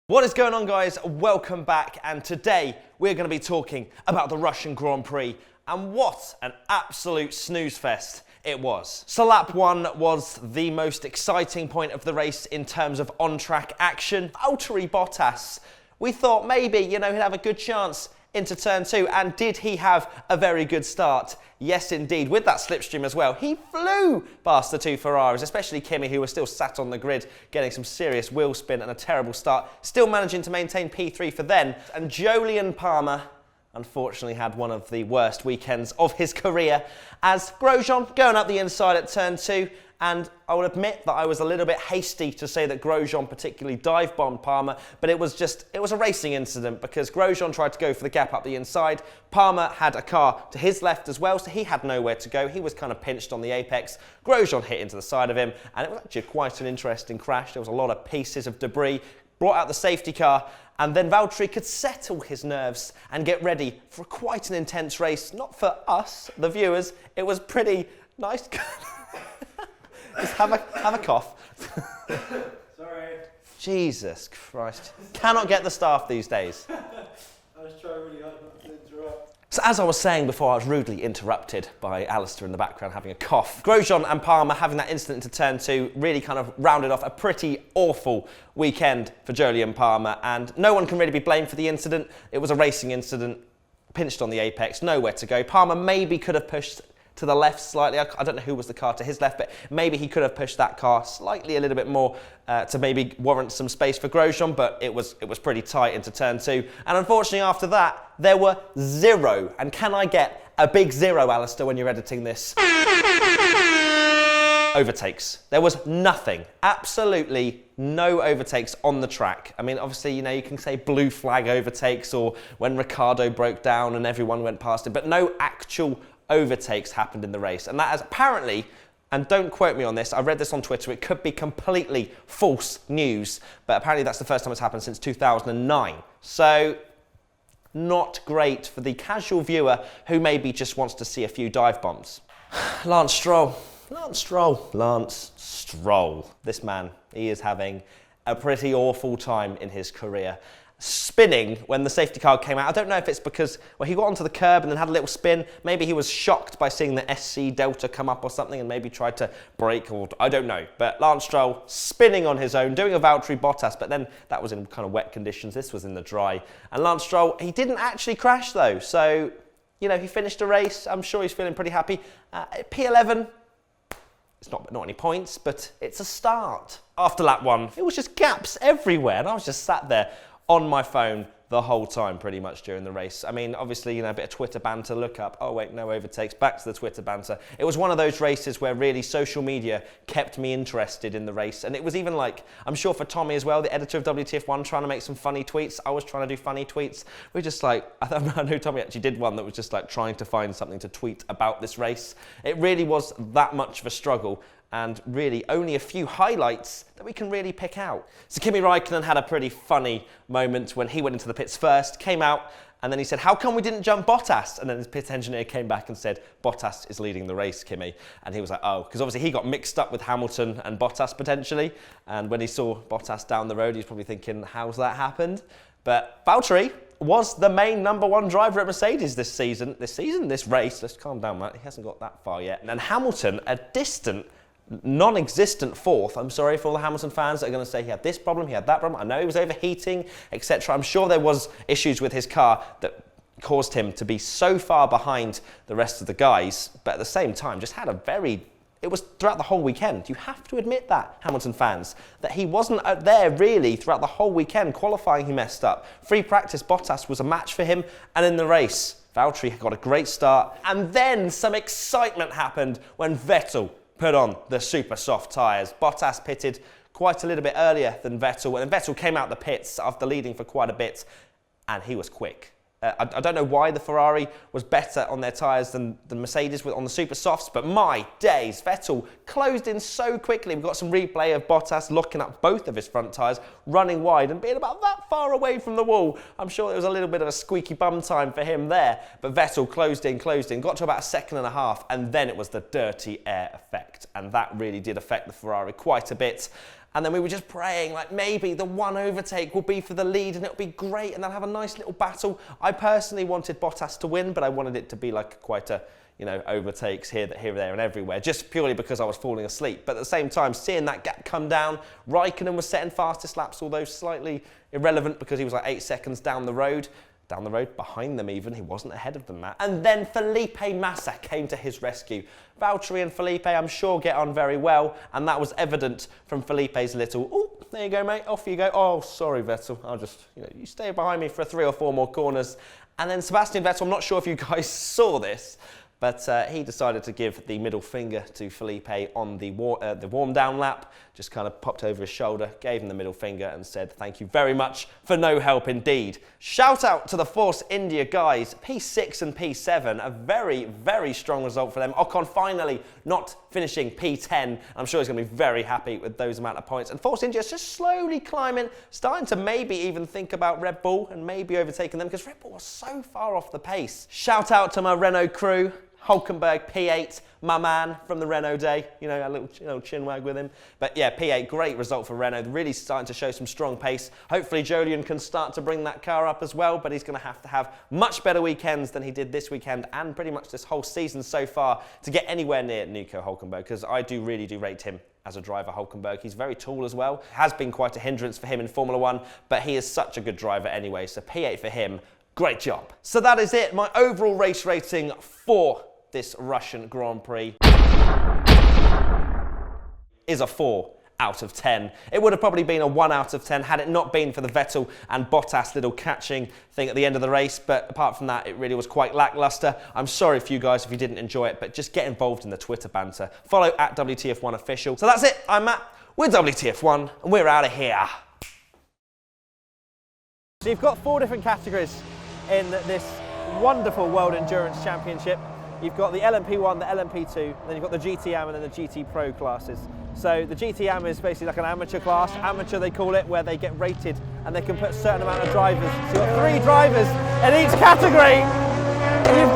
What is going on, guys? Welcome back, and today we're going to be talking about the Russian Grand Prix, and what an absolute snooze fest it was. So lap one was the most exciting point of the race in terms of on-track action. Valtteri Bottas, we thought maybe, he'd have a good chance into turn two, and did he have a very good start? Yes, indeed, with that slipstream as well. He flew past the two Ferraris, especially Kimi, who was still sat on the grid, getting some serious wheel spin and a terrible start, still managing to maintain P3 for then. And Jolyon Palmer, unfortunately, had one of the worst weekends of his career, as Grosjean going up the inside at turn two. And I would admit that I was a little bit hasty to say that Grosjean particularly dive-bombed Palmer, but it was a racing incident, because Grosjean tried to go for the gap up the inside. Palmer had a car to his left as well, so he had nowhere to go. He was kind of pinched on the apex. Grosjean hit into the side of him, and it was actually quite an interesting crash. There was a lot of pieces of debris, brought out the safety car, and then Valtteri could settle his nerves and get ready for quite an intense race. Not for us, the viewers. It was pretty nice. Just have a cough. Sorry. Jesus Christ. Cannot get the staff these days. I was trying really hard not to interrupt. So as I was saying before, I was rudely interrupted by Alistair in the background having a cough. Grosjean and Palmer having that incident into turn two really kind of rounded off a pretty awful weekend for Jolyon Palmer, and no one can really be blamed for the incident. It was a racing incident, pinched on the apex, nowhere to go. Palmer maybe could have pushed to the left slightly. I don't know who was the car to his left, but maybe he could have pushed that car slightly a little bit more to maybe warrant some space for Grosjean, but it was pretty tight into turn two. And unfortunately after that, there were zero, and can I get a big zero, Alistair, when you're editing this? Overtakes. There was nothing, absolutely no overtakes on the track. I mean, obviously, you can say blue flag overtakes, or when Ricciardo broke down and everyone went past him, but no actual overtakes happened in the race. And that has apparently, and don't quote me on this, I read this on Twitter, it could be completely false news, but apparently that's the first time it's happened since 2009. So, not great for the casual viewer who maybe just wants to see a few dive bombs. Lance Stroll. This man, he is having a pretty awful time in his career. Spinning when the safety car came out. I don't know if it's because, he got onto the curb and then had a little spin. Maybe he was shocked by seeing the SC Delta come up or something and maybe tried to brake, or I don't know. But Lance Stroll spinning on his own, doing a Valtteri Bottas, but then that was in kind of wet conditions. This was in the dry. And Lance Stroll, he didn't actually crash though. So, he finished a race. I'm sure he's feeling pretty happy. P11, it's not any points, but it's a start. After lap one, it was just gaps everywhere, and I was just sat there on my phone the whole time pretty much during the race. I mean, obviously, a bit of Twitter banter, look up, oh wait, no overtakes, back to the Twitter banter. It was one of those races where really social media kept me interested in the race. And it was even like, I'm sure for Tommy as well, the editor of WTF1, trying to make some funny tweets. I was trying to do funny tweets. We're just like, I know Tommy actually did one that was just like trying to find something to tweet about this race. It really was that much of a struggle, and really only a few highlights that we can really pick out. So Kimi Raikkonen had a pretty funny moment when he went into the pits first, came out, and then he said, how come we didn't jump Bottas? And then his pit engineer came back and said, Bottas is leading the race, Kimi. And he was like, oh, because obviously he got mixed up with Hamilton and Bottas potentially. And when he saw Bottas down the road, he was probably thinking, how's that happened? But Valtteri was the main #1 driver at Mercedes this race. Let's calm down, Matt. He hasn't got that far yet. And Hamilton, a distant, non-existent fourth. I'm sorry for all the Hamilton fans that are going to say he had this problem, he had that problem. I know he was overheating, etc. I'm sure there was issues with his car that caused him to be so far behind the rest of the guys, but at the same time just had it was throughout the whole weekend. You have to admit that, Hamilton fans, that he wasn't there really throughout the whole weekend. Qualifying, he messed up. Free practice, Bottas was a match for him, and in the race, Valtteri got a great start, and then some excitement happened when Vettel put on the super soft tyres. Bottas pitted quite a little bit earlier than Vettel, and Vettel came out the pits after leading for quite a bit, and he was quick. I don't know why the Ferrari was better on their tyres than the Mercedes on the super softs, but my days, Vettel closed in so quickly. We've got some replay of Bottas locking up both of his front tyres, running wide and being about that far away from the wall. I'm sure it was a little bit of a squeaky bum time for him there, but Vettel closed in, got to about a second and a half, and then it was the dirty air effect, and that really did affect the Ferrari quite a bit. And then we were just praying, like, maybe the one overtake will be for the lead and it'll be great and they'll have a nice little battle. I personally wanted Bottas to win, but I wanted it to be like quite a, overtakes here, there and everywhere, just purely because I was falling asleep. But at the same time, seeing that gap come down, Raikkonen was setting fastest laps, although slightly irrelevant because he was like 8 seconds down the road, behind them even. He wasn't ahead of them, Matt. And then Felipe Massa came to his rescue. Valtteri and Felipe, I'm sure, get on very well, and that was evident from Felipe's little, oh, there you go, mate, off you go. Oh, sorry, Vettel, I'll just, you stay behind me for 3 or 4 more corners. And then Sebastian Vettel, I'm not sure if you guys saw this, but he decided to give the middle finger to Felipe on the warm-down lap, just kind of popped over his shoulder, gave him the middle finger and said, thank you very much for no help indeed. Shout out to the Force India guys, P6 and P7, a very, very strong result for them. Ocon finally not finishing P10. I'm sure he's going to be very happy with those amount of points. And Force India is just slowly climbing, starting to maybe even think about Red Bull and maybe overtaking them because Red Bull was so far off the pace. Shout out to my Renault crew. Hulkenberg, P8, my man from the Renault day. A little chin wag with him. But yeah, P8, great result for Renault. Really starting to show some strong pace. Hopefully Jolyon can start to bring that car up as well, but he's going to have much better weekends than he did this weekend and pretty much this whole season so far to get anywhere near Nico Hulkenberg, because I really do rate him as a driver, Hulkenberg. He's very tall as well. Has been quite a hindrance for him in Formula 1, but he is such a good driver anyway, so P8 for him. Great job. So that is it. My overall race rating for this Russian Grand Prix is a 4 out of 10. It would have probably been a 1 out of 10 had it not been for the Vettel and Bottas little catching thing at the end of the race, but apart from that, it really was quite lackluster. I'm sorry for you guys if you didn't enjoy it, but just get involved in the Twitter banter. Follow at WTF1 Official. So that's it. I'm Matt. We're WTF1, and we're out of here. So you've got 4 different categories in this wonderful World Endurance Championship. You've got the LMP1, the LMP2, then you've got the GT-AM and then the GT Pro classes. So the GT-AM is basically like an amateur class. Amateur they call it, where they get rated and they can put a certain amount of drivers. So you've got 3 drivers in each category. And you've got